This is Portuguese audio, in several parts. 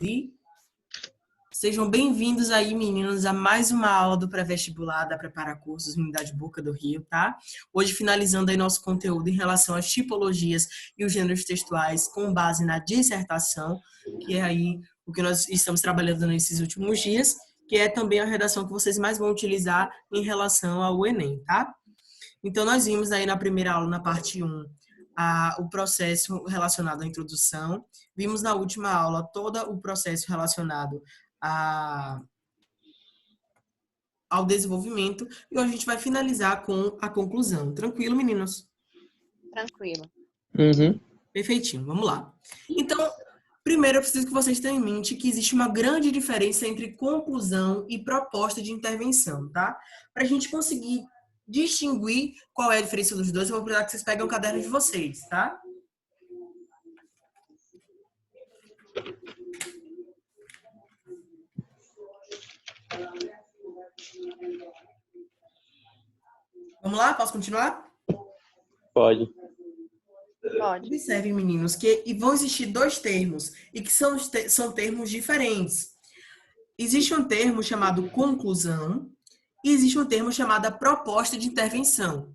E sejam bem-vindos aí, meninos, a mais uma aula do pré-vestibular da Prepara Cursos, Unidade Boca do Rio, tá? Hoje finalizando aí nosso conteúdo em relação às tipologias e os gêneros textuais com base na dissertação, que é aí o que nós estamos trabalhando nesses últimos dias, que é também a redação que vocês mais vão utilizar em relação ao Enem, tá? Então, nós vimos aí na primeira aula, na parte 1, o processo relacionado à introdução. Vimos na última aula todo o processo relacionado ao desenvolvimento. E hoje a gente vai finalizar com a conclusão. Tranquilo, meninos? Tranquilo. Uhum. Perfeitinho, vamos lá. Então, primeiro eu preciso que vocês tenham em mente que existe uma grande diferença entre conclusão e proposta de intervenção, tá? Para a gente conseguir distinguir qual é a diferença dos dois, eu vou precisar que vocês peguem o caderno de vocês, tá? Vamos lá? Posso continuar? Pode. Pode. Observem, meninos, que vão existir dois termos e que são termos diferentes. Existe um termo chamado conclusão e existe um termo chamado proposta de intervenção.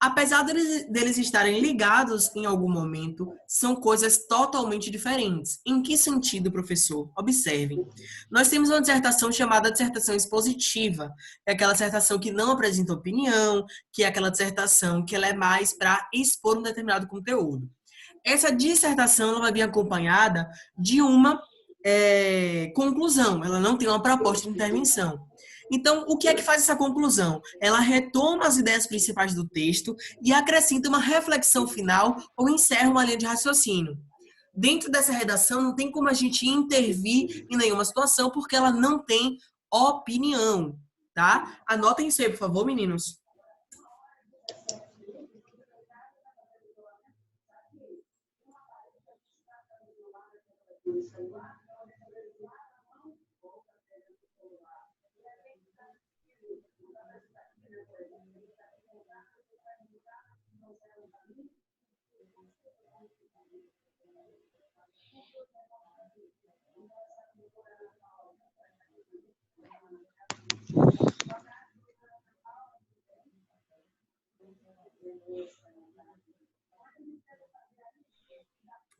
Apesar deles estarem ligados em algum momento, são coisas totalmente diferentes. Em que sentido, professor? Observem. Nós temos uma dissertação chamada dissertação expositiva. É aquela dissertação que não apresenta opinião, que é aquela dissertação que ela é mais para expor um determinado conteúdo. Essa dissertação ela vai vir acompanhada de uma conclusão. Ela não tem uma proposta de intervenção. Então, o que é que faz essa conclusão? Ela retoma as ideias principais do texto e acrescenta uma reflexão final ou encerra uma linha de raciocínio. Dentro dessa redação, não tem como a gente intervir em nenhuma situação, porque ela não tem opinião, tá? Anotem isso aí, por favor, meninos.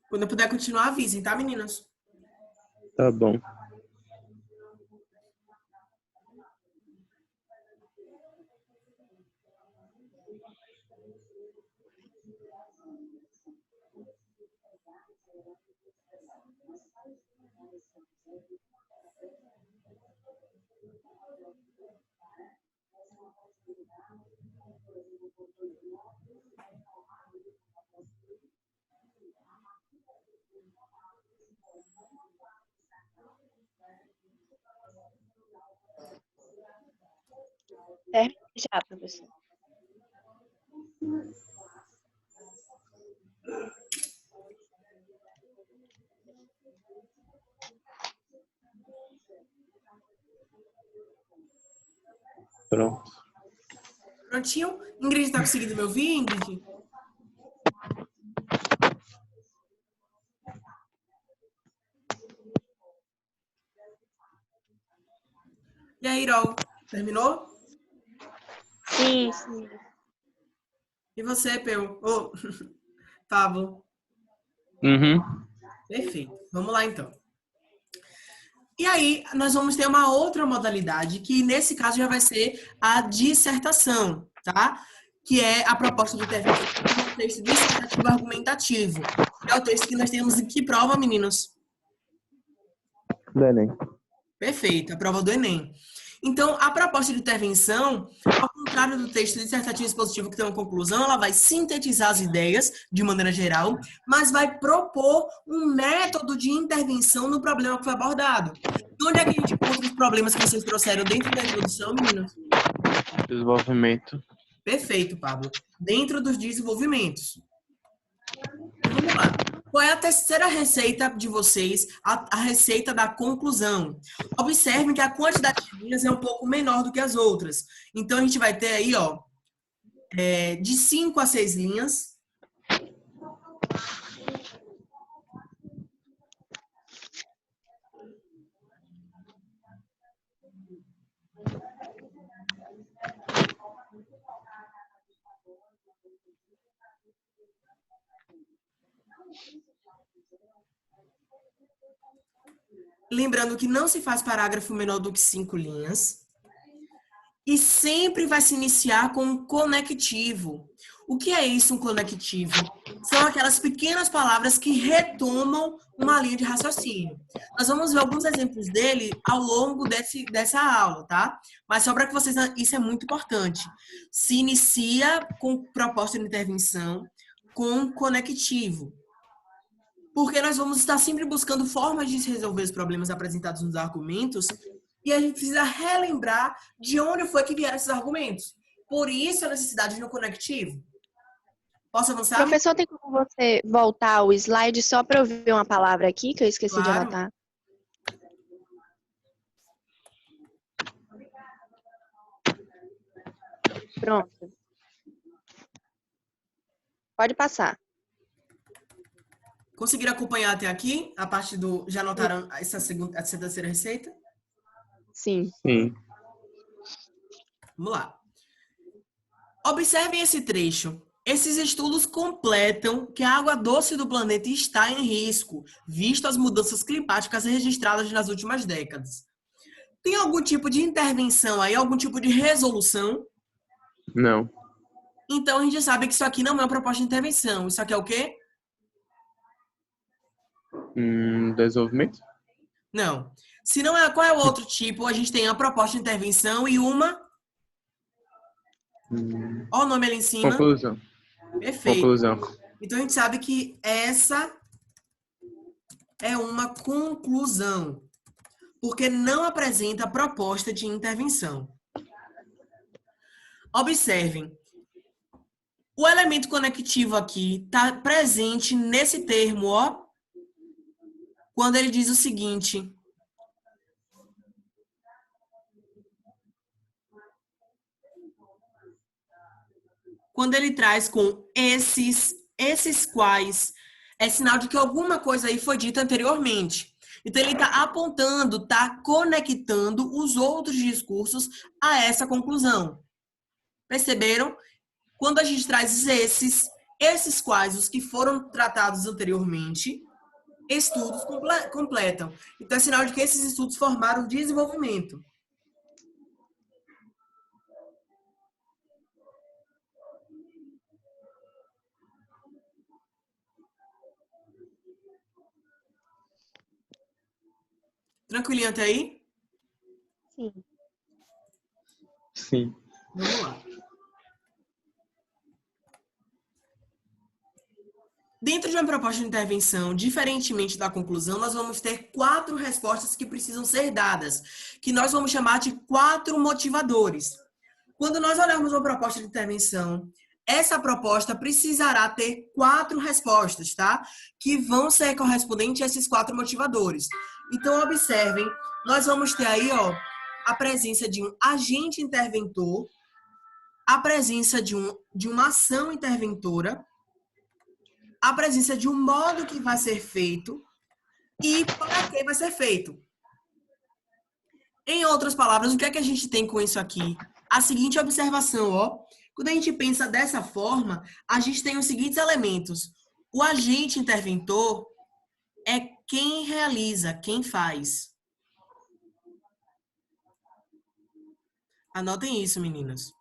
Quando eu puder continuar, avisem, tá, meninas? Tá bom. Já, professor. Pronto. Prontinho? Ingrid, tá conseguindo me ouvir, Ingrid? E aí, Irol? Terminou? Sim, sim. E você, Peu? Ô, Pablo? Uhum. Perfeito. Vamos lá, então. E aí, nós vamos ter uma outra modalidade, que nesse caso já vai ser a dissertação, tá? Que é a proposta de intervenção no texto dissertativo argumentativo. É o texto que nós temos em que prova, meninos? Do Enem. Perfeito, a prova do Enem. Então, a proposta de intervenção, ao contrário do texto dissertativo expositivo que tem uma conclusão, ela vai sintetizar as ideias de maneira geral, mas vai propor um método de intervenção no problema que foi abordado. E onde é que a gente encontra os problemas que vocês trouxeram dentro da introdução, meninos? Desenvolvimento. Perfeito, Pablo. Dentro dos desenvolvimentos. Vamos lá. Qual é a terceira receita de vocês? A receita da conclusão. Observem que a quantidade de linhas é um pouco menor do que as outras. Então, a gente vai ter aí, ó, de 5 a 6 linhas. Lembrando que não se faz parágrafo menor do que 5 linhas. E sempre vai se iniciar com um conectivo. O que é isso, um conectivo? São aquelas pequenas palavras que retomam uma linha de raciocínio. Nós vamos ver alguns exemplos dele ao longo dessa aula, tá? Mas só para que vocês... Isso é muito importante. Se inicia com proposta de intervenção, com conectivo. Porque nós vamos estar sempre buscando formas de resolver os problemas apresentados nos argumentos e a gente precisa relembrar de onde foi que vieram esses argumentos. Por isso a necessidade de um conectivo. Posso avançar? Professor, tem como você voltar o slide só para eu ver uma palavra aqui que eu esqueci de Claro. anotar? Pronto. Pode passar. Conseguiram acompanhar até aqui? A parte do... Já anotaram essa terceira receita? Sim. Sim. Vamos lá. Observem esse trecho. Esses estudos completam que a água doce do planeta está em risco, visto as mudanças climáticas registradas nas últimas décadas. Tem algum tipo de intervenção aí, algum tipo de resolução? Não. Então a gente sabe que isso aqui não é uma proposta de intervenção. Isso aqui é o quê? Desenvolvimento? Não. Se não é, qual é o outro tipo? A gente tem a proposta de intervenção e uma... Olha o nome ali em cima. Conclusão. Perfeito. Conclusão. Então a gente sabe que essa é uma conclusão, porque não apresenta proposta de intervenção. Observem. O elemento conectivo aqui está presente nesse termo, ó, quando ele diz o seguinte: quando ele traz com esses quais, é sinal de que alguma coisa aí foi dita anteriormente. Então, ele está apontando, está conectando os outros discursos a essa conclusão. Perceberam? Quando a gente traz esses quais, os que foram tratados anteriormente, estudos completam. Então, é sinal de que esses estudos formaram desenvolvimento. Tranquilinho até aí? Sim. Sim. Vamos lá. Dentro de uma proposta de intervenção, diferentemente da conclusão, nós vamos ter 4 respostas que precisam ser dadas, que nós vamos chamar de 4 motivadores. Quando nós olharmos uma proposta de intervenção, essa proposta precisará ter 4 respostas, tá? Que vão ser correspondentes a esses 4 motivadores. Então, observem, nós vamos ter aí, ó, a presença de um agente interventor, a presença de uma ação interventora, a presença de um modo que vai ser feito e para que vai ser feito. Em outras palavras, o que é que a gente tem com isso aqui? A seguinte observação, ó. Quando a gente pensa dessa forma, a gente tem os seguintes elementos. O agente interventor é quem realiza, quem faz. Anotem isso, meninas.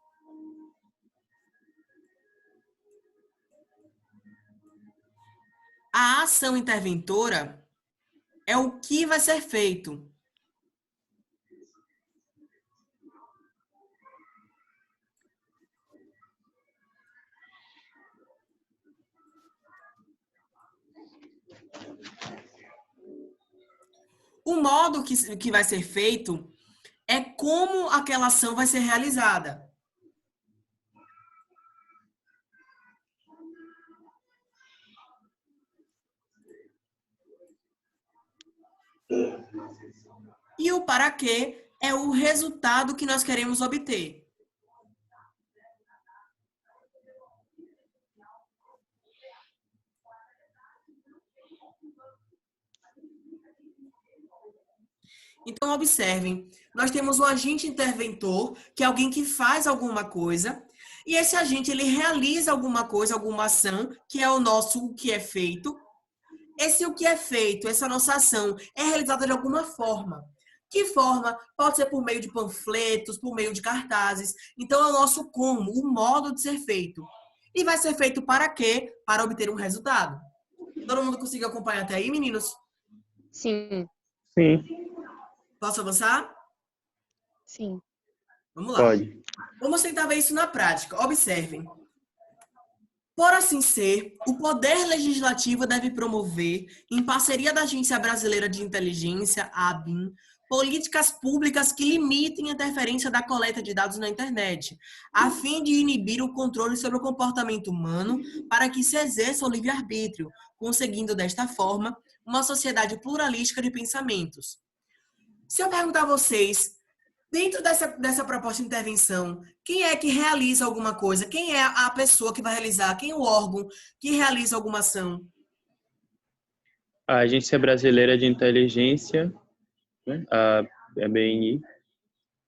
A ação interventora é o que vai ser feito. O modo que vai ser feito é como aquela ação vai ser realizada. E o para quê é o resultado que nós queremos obter. Então, observem, nós temos um agente interventor, que é alguém que faz alguma coisa, e esse agente, ele realiza alguma coisa, alguma ação, que é o nosso o que é feito. Esse o que é feito, essa nossa ação, é realizada de alguma forma. Que forma? Pode ser por meio de panfletos, por meio de cartazes. Então, é o nosso como, o modo de ser feito. E vai ser feito para quê? Para obter um resultado. Todo mundo conseguiu acompanhar até aí, meninos? Sim, Sim, Posso avançar? sim. Vamos lá. pode. Vamos tentar ver isso na prática. Observem. Por assim ser, o Poder Legislativo deve promover, em parceria da Agência Brasileira de Inteligência, a ABIN, políticas públicas que limitem a interferência da coleta de dados na internet, a fim de inibir o controle sobre o comportamento humano para que se exerça o livre-arbítrio, conseguindo desta forma uma sociedade pluralística de pensamentos. Se eu perguntar a vocês, dentro dessa proposta de intervenção, quem é que realiza alguma coisa? Quem é a pessoa que vai realizar? Quem é o órgão que realiza alguma ação? A Agência Brasileira de Inteligência, né? A ABNI,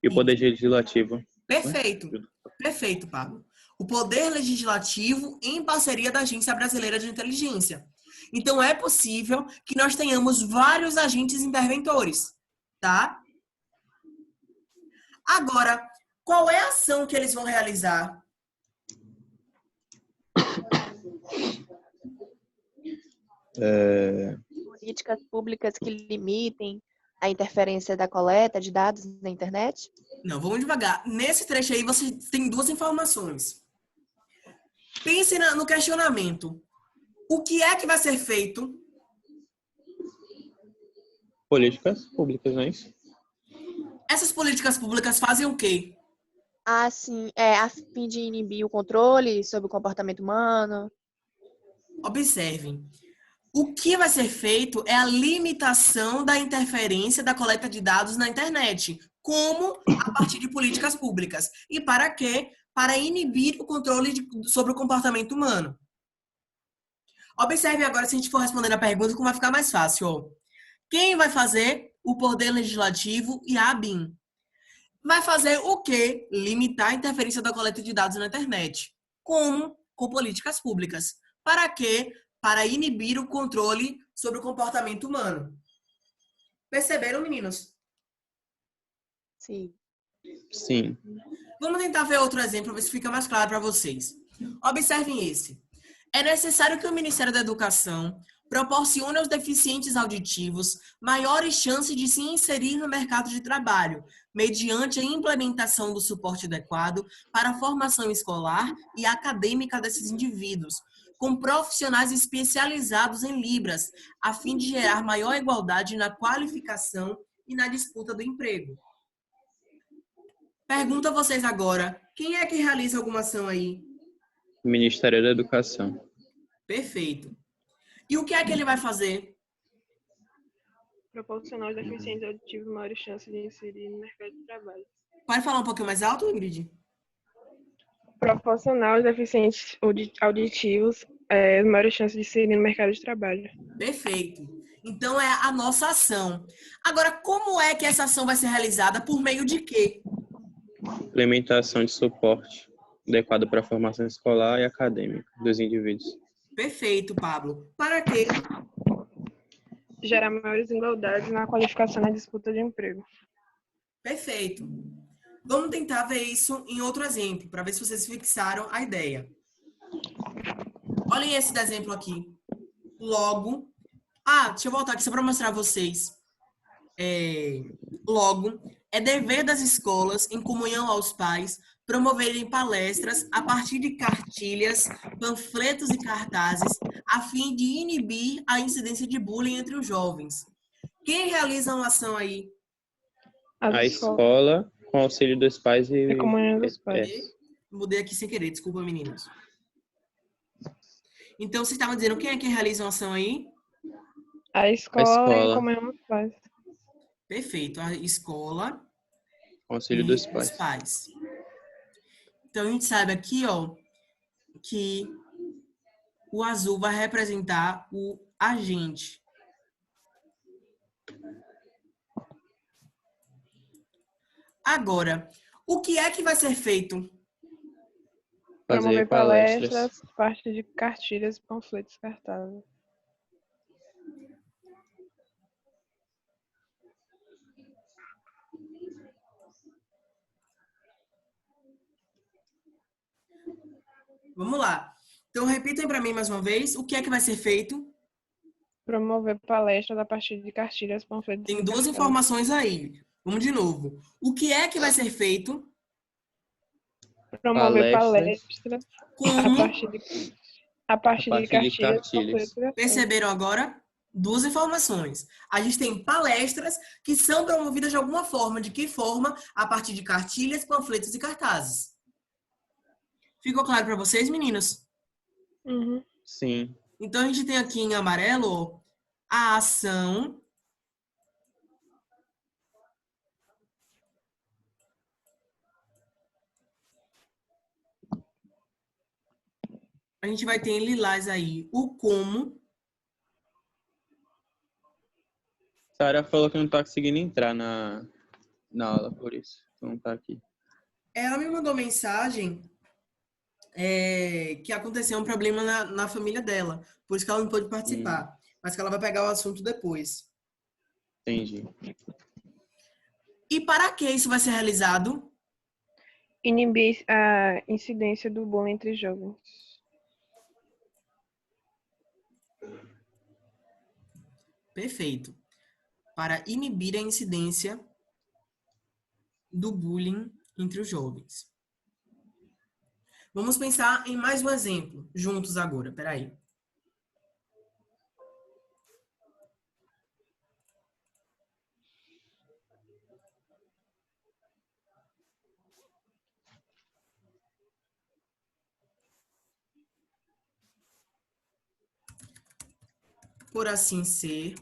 e o Poder Legislativo, né? Perfeito. Perfeito, Pablo. O Poder Legislativo em parceria da Agência Brasileira de Inteligência. Então, é possível que nós tenhamos vários agentes interventores, tá? Agora, qual é a ação que eles vão realizar? Políticas públicas que limitem a interferência da coleta de dados na internet? Não, vamos devagar. Nesse trecho aí, você tem duas informações. Pense no questionamento. O que é que vai ser feito? Políticas públicas, não é isso? Essas políticas públicas fazem o quê? Ah, sim, é a fim de inibir o controle sobre o comportamento humano. Observem. O que vai ser feito é a limitação da interferência da coleta de dados na internet. Como? A partir de políticas públicas. E para quê? Para inibir o controle sobre o comportamento humano. Observe agora, se a gente for responder a pergunta, como vai ficar mais fácil. Ó. Quem vai fazer? O Poder Legislativo e a ABIN. Vai fazer o quê? Limitar a interferência da coleta de dados na internet. Como? Com políticas públicas. Para quê? Para inibir o controle sobre o comportamento humano. Perceberam, meninos? Sim. Sim. Vamos tentar ver outro exemplo, ver se fica mais claro para vocês. Observem esse. É necessário que o Ministério da Educação proporcione aos deficientes auditivos maiores chances de se inserir no mercado de trabalho, mediante a implementação do suporte adequado para a formação escolar e acadêmica desses indivíduos, com profissionais especializados em Libras, a fim de gerar maior igualdade na qualificação e na disputa do emprego. Pergunto a vocês agora, quem é que realiza alguma ação aí? Ministério da Educação. Perfeito. E o que é que ele vai fazer? Proporcionar aos deficientes auditivos maiores chances de inserir no mercado de trabalho. Pode falar um pouquinho mais alto, Ingrid? Proporcionar aos deficientes auditivos maiores chances de inserir no mercado de trabalho. Perfeito. Então é a nossa ação. Agora, como é que essa ação vai ser realizada? Por meio de quê? Implementação de suporte adequado para a formação escolar e acadêmica dos indivíduos. Perfeito, Pablo. Para quê? Gerar maiores igualdades na qualificação e na disputa de emprego. Perfeito. Vamos tentar ver isso em outro exemplo, para ver se vocês fixaram a ideia. Olhem esse exemplo aqui. Logo. Deixa eu voltar aqui só para mostrar a vocês. Logo, é dever das escolas, em comunhão aos pais, promoverem palestras a partir de cartilhas, panfletos e cartazes, a fim de inibir a incidência de bullying entre os jovens. Quem realiza uma ação aí? A escola, com auxílio dos pais e comunhão dos pais. Mudei aqui sem querer, desculpa, meninos. Então, vocês estavam dizendo quem é que realiza uma ação aí? A escola em comunhão dos pais. Perfeito, a escola com auxílio dos pais. Então, a gente sabe aqui, ó, que o azul vai representar o agente. Agora, o que é que vai ser feito? Fazer Promover palestras, parte de cartilhas, panfletos, cartazes. Vamos lá. Então, repitem para mim mais uma vez. O que é que vai ser feito? Promover palestras a partir de cartilhas, panfletos Tem e duas cartazes. informações aí. Vamos de novo. O que é que vai ser feito? Promover palestras palestras Como? a partir de de cartilhas, cartilhas. panfletos e cartazes. Perceberam agora? Duas informações. A gente tem palestras que são promovidas de alguma forma. De que forma? A partir de cartilhas, panfletos e cartazes. Ficou claro para vocês, meninos? Uhum. Sim. Então, a gente tem aqui em amarelo a ação a gente vai ter em lilás aí o como. Sara falou que não tá conseguindo entrar na aula, por isso. Não tá aqui. Ela me mandou mensagem que aconteceu um problema na família dela. Por isso que ela não pôde participar. Mas que ela vai pegar o assunto depois. Entendi. E para que isso vai ser realizado? Inibir a incidência do bullying entre jovens. Perfeito. Para inibir a incidência do bullying entre os jovens. Vamos pensar em mais um exemplo, juntos agora. Peraí. Por assim ser,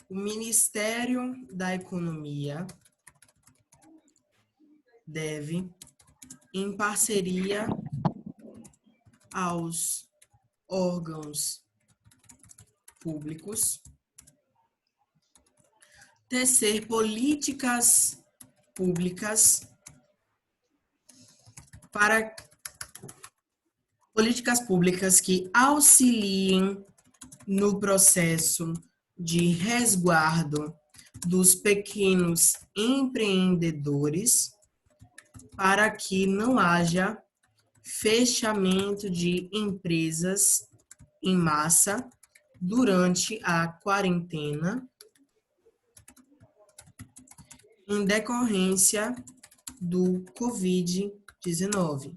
o Ministério da Economia deve, em parceria aos órgãos públicos, tecer políticas públicas que auxiliem no processo de resguardo dos pequenos empreendedores para que não haja fechamento de empresas em massa durante a quarentena em decorrência do Covid-19.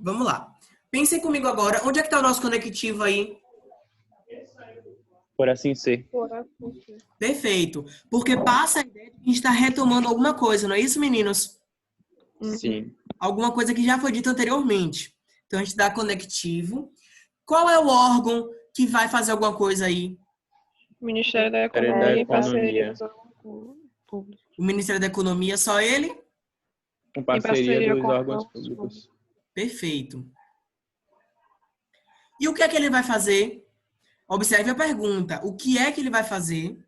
Vamos lá. Pensem comigo agora, onde é que está o nosso conectivo aí? Por assim ser. Perfeito. Porque passa a ideia de que a gente está retomando alguma coisa, não é isso, meninos? Sim. Alguma coisa que já foi dita anteriormente. Então, a gente dá conectivo. Qual é o órgão que vai fazer alguma coisa aí? Ministério da Ministério da Economia em parceria Economia. com o público. O Ministério da Economia, só ele? Com parceria parceria dos com órgãos órgãos públicos. Perfeito. E o que é que ele vai fazer? Observe a pergunta. O que é que ele vai fazer?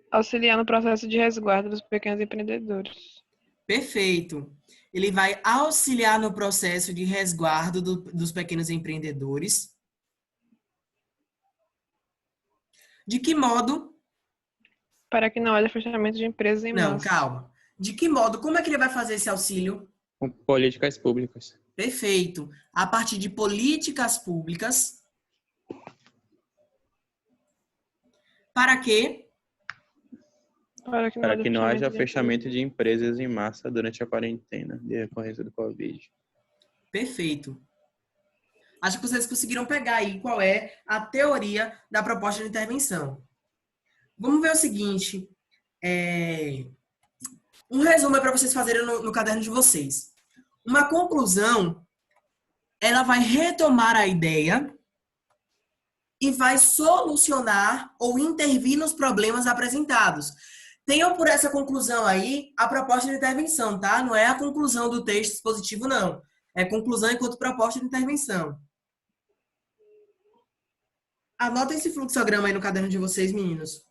Auxiliar no processo de resguardo dos pequenos empreendedores. Perfeito. Ele vai auxiliar no processo de resguardo dos pequenos empreendedores. De que modo? Para que não haja fechamento de empresas em Não, massa. calma. De que modo? Como é que ele vai fazer esse auxílio? Com políticas públicas. Perfeito. A partir de políticas públicas. Para quê? Para Para que não haja de fechamento de empresas em massa durante a quarentena de decorrência do Covid. Perfeito. Acho que vocês conseguiram pegar aí qual é a teoria da proposta de intervenção. Vamos ver o seguinte. Um resumo é para vocês fazerem no caderno de vocês. Uma conclusão, ela vai retomar a ideia e vai solucionar ou intervir nos problemas apresentados. Tenham por essa conclusão aí a proposta de intervenção, tá? Não é a conclusão do texto expositivo, não. É conclusão enquanto proposta de intervenção. Anotem esse fluxograma aí no caderno de vocês, meninos.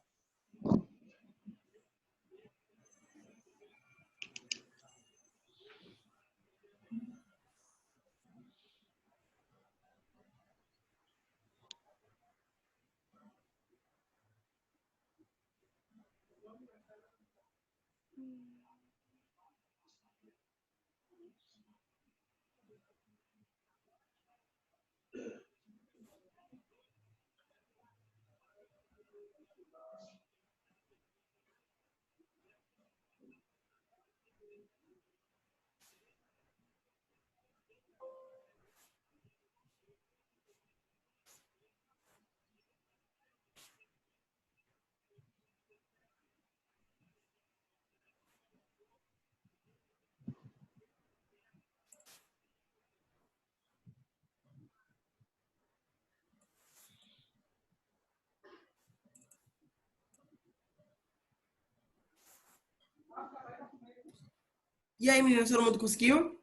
E aí, meninos, todo mundo conseguiu?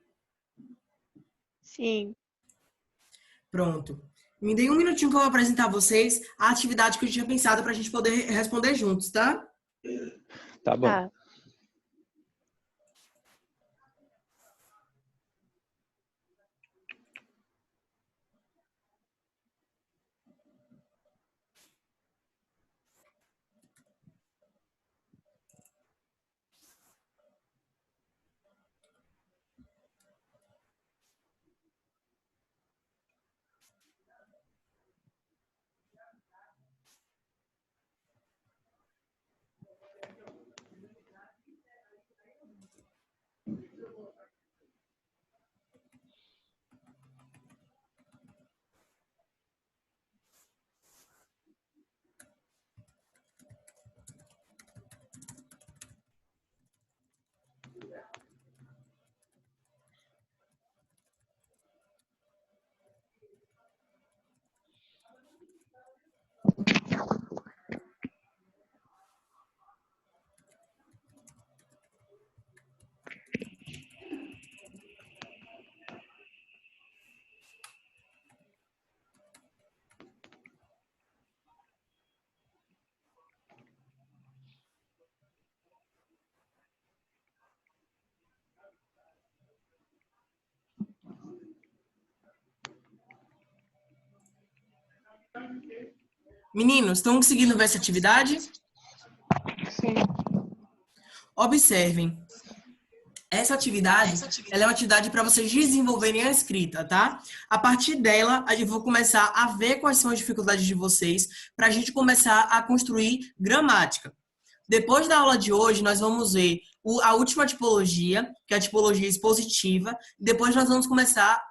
Sim. Pronto. Me deem um minutinho que eu vou apresentar a vocês a atividade que eu tinha pensado para a gente poder responder juntos, tá? Tá bom. Tá. Meninos, estão conseguindo ver essa atividade? Sim. Observem. Essa atividade, ela é uma atividade para vocês desenvolverem a escrita, tá? A partir dela, a gente vai começar a ver quais são as dificuldades de vocês para a gente começar a construir gramática. Depois da aula de hoje, nós vamos ver a última tipologia, que é a tipologia expositiva. Depois nós vamos começar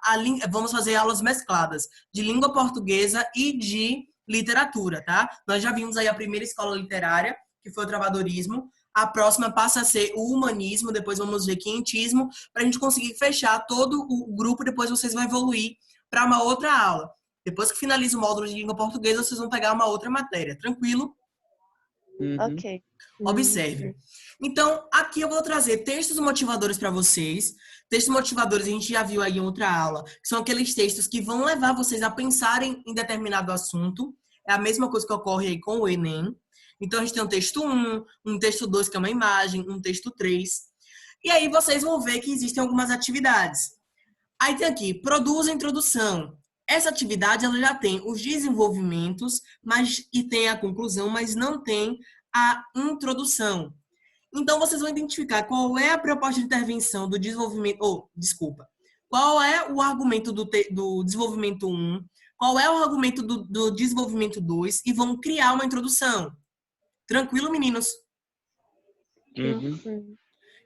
vamos fazer aulas mescladas de língua portuguesa e de literatura, tá? Nós já vimos aí a primeira escola literária, que foi o travadorismo. A próxima passa a ser o humanismo, depois vamos ver quinhentismo, para a gente conseguir fechar todo o grupo, depois vocês vão evoluir para uma outra aula. Depois que finaliza o módulo de língua portuguesa, vocês vão pegar uma outra matéria, tranquilo? Uhum. Ok. Observe. Então, aqui eu vou trazer textos motivadores para vocês. Textos motivadores a gente já viu aí em outra aula, que são aqueles textos que vão levar vocês a pensarem em determinado assunto. É a mesma coisa que ocorre aí com o Enem. Então, a gente tem um texto 1, um texto 2, que é uma imagem, um texto 3. E aí vocês vão ver que existem algumas atividades. Aí tem aqui, produz a introdução. Essa atividade ela já tem os desenvolvimentos e tem a conclusão, mas não tem a introdução. Então, vocês vão identificar qual é a proposta de intervenção do desenvolvimento... Qual é o argumento do desenvolvimento 1, qual é o argumento do desenvolvimento 2 e vão criar uma introdução. Tranquilo, meninos? Uhum.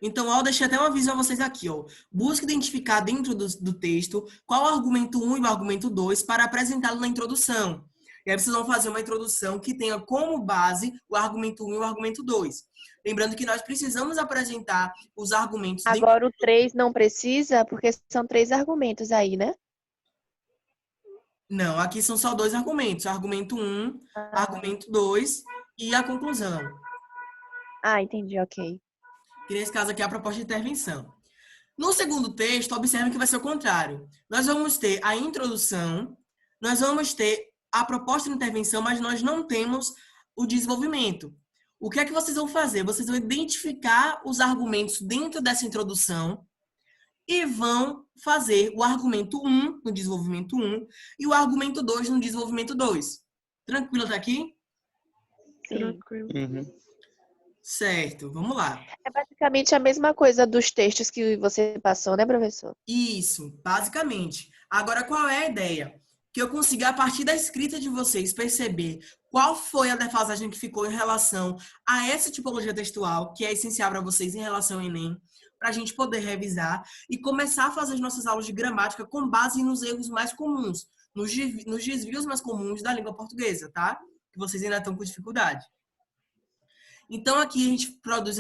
Então, eu deixei até um aviso a vocês aqui, ó. Busque identificar dentro do texto qual é o argumento 1 e o argumento 2 para apresentá-lo na introdução. E aí vocês vão fazer uma introdução que tenha como base o argumento 1 e o argumento 2. Lembrando que nós precisamos apresentar os argumentos... Agora o 3 não precisa, porque são 3 argumentos aí, né? Não, aqui são só 2 argumentos. Argumento 1, argumento 2 e a conclusão. Ah, entendi, ok. Que nesse caso aqui é a proposta de intervenção. No segundo texto, observe que vai ser o contrário. Nós vamos ter a introdução, nós vamos ter a proposta de intervenção, mas nós não temos o desenvolvimento. O que é que vocês vão fazer? Vocês vão identificar os argumentos dentro dessa introdução e vão fazer o argumento 1 no desenvolvimento 1 e o argumento 2 no desenvolvimento 2. Tranquilo até aqui? Sim. Tranquilo. Uhum. Certo, vamos lá. É basicamente a mesma coisa dos textos que você passou, né, professor? Isso, basicamente. Agora, qual é a ideia? Que eu consiga, a partir da escrita de vocês, perceber qual foi a defasagem que ficou em relação a essa tipologia textual, que é essencial para vocês em relação ao Enem, para a gente poder revisar e começar a fazer as nossas aulas de gramática com base nos erros mais comuns, nos desvios mais comuns da língua portuguesa, tá? Que vocês ainda estão com dificuldade. Então, aqui a gente produz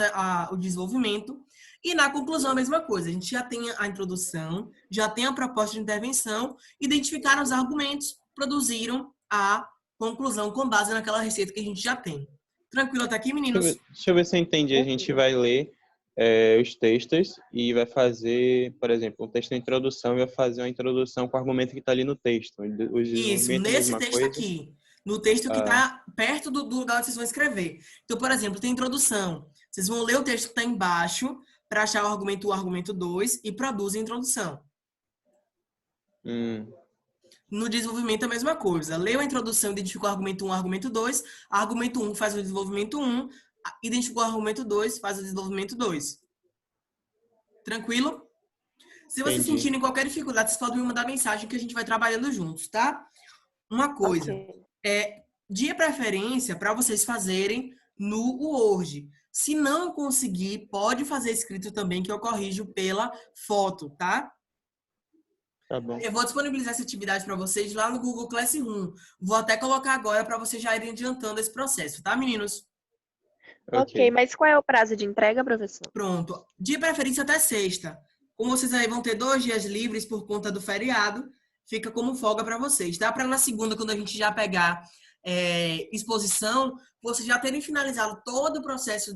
o desenvolvimento e na conclusão a mesma coisa. A gente já tem a introdução, já tem a proposta de intervenção, identificaram os argumentos, produziram a conclusão com base naquela receita que a gente já tem. Tranquilo até aqui, meninos? Deixa eu ver se eu entendi. A gente vai ler os textos e vai fazer, por exemplo, um texto de introdução e vai fazer uma introdução com o argumento que está ali no texto. Isso, nesse texto aqui. No texto que está perto do lugar onde vocês vão escrever. Então, por exemplo, tem introdução. Vocês vão ler o texto que está embaixo para achar o argumento 1, o argumento 2 e produzem a introdução. No desenvolvimento, a mesma coisa. Leu a introdução, identificou o argumento 1, o argumento 2. Argumento 1 faz o desenvolvimento 1. Identificou o argumento 2, faz o desenvolvimento 2. Tranquilo? Se vocês sentirem qualquer dificuldade, vocês podem me mandar mensagem que a gente vai trabalhando juntos, tá? Uma coisa. Ok. De preferência para vocês fazerem no Word. Se não conseguir, pode fazer escrito também, que eu corrijo pela foto, tá? Tá bom. Eu vou disponibilizar essa atividade para vocês lá no Google Classroom. Vou até colocar agora para vocês já irem adiantando esse processo, tá, meninos? Ok, mas qual é o prazo de entrega, professor? Pronto. De preferência até sexta. Como vocês aí vão ter 2 dias livres por conta do feriado, fica como folga para vocês, tá? Para na segunda, quando a gente já pegar exposição, vocês já terem finalizado todo o processo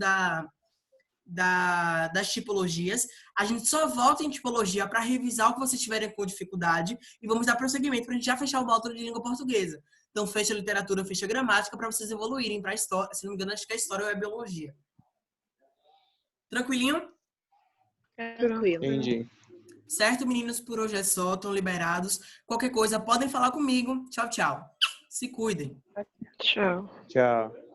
das tipologias. A gente só volta em tipologia para revisar o que vocês tiverem com dificuldade e vamos dar prosseguimento para a gente já fechar o módulo de língua portuguesa. Então, fecha a literatura, fecha a gramática para vocês evoluírem para a história. Se não me engano, acho que a história ou a biologia. Tranquilinho? Tranquilo. Entendi. Certo, meninos? Por hoje é só. Estão liberados. Qualquer coisa, podem falar comigo. Tchau, tchau. Se cuidem. Tchau. Tchau.